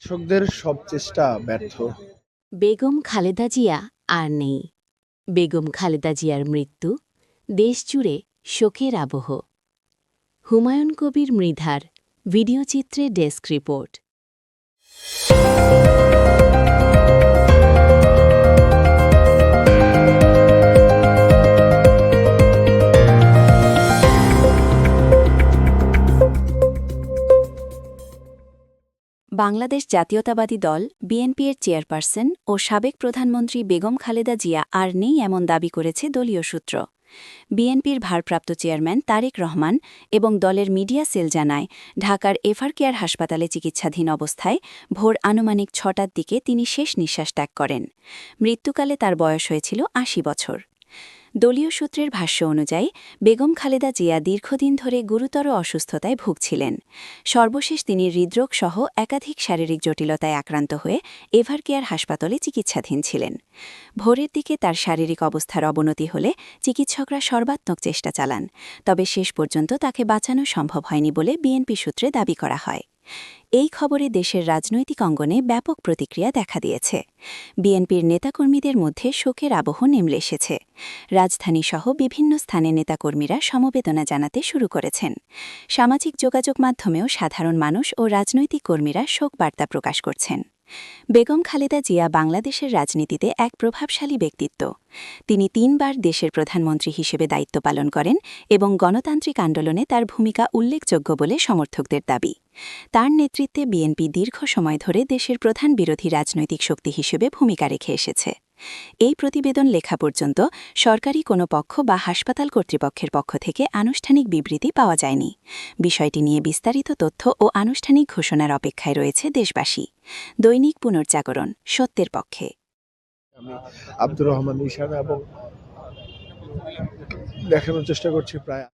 কৃষকদের সব চেষ্টা ব্যর্থ। বেগম খালেদা জিয়া আর নেই। বেগম খালেদা জিয়ার মৃত্যু, দেশজুড়ে শোকের আবহ। হুমায়ুন কবির মৃধার ভিডিওচিত্রে ডেস্ক রিপোর্ট। বাংলাদেশ জাতীয়তাবাদী দল বিএনপির চেয়ারপারসন ও সাবেক প্রধানমন্ত্রী বেগম খালেদা জিয়া আর নেই এমন দাবি করেছে দলীয় সূত্র। বিএনপির ভারপ্রাপ্ত চেয়ারম্যান তারেক রহমান এবং দলের মিডিয়া সেল জানায়, ঢাকার এভারকেয়ার হাসপাতালে চিকিৎসাধীন অবস্থায় ভোর আনুমানিক ৬টার দিকে তিনি শেষ নিঃশ্বাস ত্যাগ করেন। মৃত্যুকালে তার বয়স হয়েছিল ৮০ বছর। দলীয় সূত্রের ভাষ্য অনুযায়ী বেগম খালেদা জিয়া দীর্ঘদিন ধরে গুরুতর অসুস্থতায় ভুগছিলেন। সর্বশেষ তিনি হৃদরোগসহ একাধিক শারীরিক জটিলতায় আক্রান্ত হয়ে এভারকেয়ার হাসপাতালে চিকিৎসাধীন ছিলেন। ভোরের দিকে তার শারীরিক অবস্থার অবনতি হলে চিকিৎসকরা সর্বাত্মক চেষ্টা চালান, তবে শেষ পর্যন্ত তাকে বাঁচানো সম্ভব হয়নি বলে বিএনপি সূত্রে দাবি করা হয়। এই খবরে দেশের রাজনৈতিক অঙ্গনে ব্যাপক প্রতিক্রিয়া দেখা দিয়েছে। বিএনপির নেতাকর্মীদের মধ্যে শোকের আবহ নেমে এসেছে। রাজধানীসহ বিভিন্ন স্থানে নেতাকর্মীরা সমবেদনা জানাতে শুরু করেছেন। সামাজিক যোগাযোগ মাধ্যমেও সাধারণ মানুষ ও রাজনৈতিক কর্মীরা শোক বার্তা প্রকাশ করছেন। বেগম খালেদা জিয়া বাংলাদেশের রাজনীতিতে এক প্রভাবশালী ব্যক্তিত্ব। তিনি ৩ বার দেশের প্রধানমন্ত্রী হিসেবে দায়িত্ব পালন করেন এবং গণতান্ত্রিক আন্দোলনে তার ভূমিকা উল্লেখযোগ্য বলে সমর্থকদের দাবি। তার নেতৃত্বে বিএনপি দীর্ঘ সময় ধরে দেশের প্রধান বিরোধী রাজনৈতিক শক্তি হিসেবে ভূমিকা রেখে এসেছে। এই প্রতিবেদন লেখা পর্যন্ত সরকারি কোনো পক্ষ বা হাসপাতাল কর্তৃপক্ষের পক্ষ থেকে আনুষ্ঠানিক বিবৃতি পাওয়া যায়নি। বিষয়টি নিয়ে বিস্তারিত তথ্য ও আনুষ্ঠানিক ঘোষণার অপেক্ষায় রয়েছে দেশবাসী। দৈনিক পুনর্জাগরণ, সত্যের পক্ষে। আমি আব্দুর রহমান ঈশান এবং দেখানোর চেষ্টা করছি প্রায়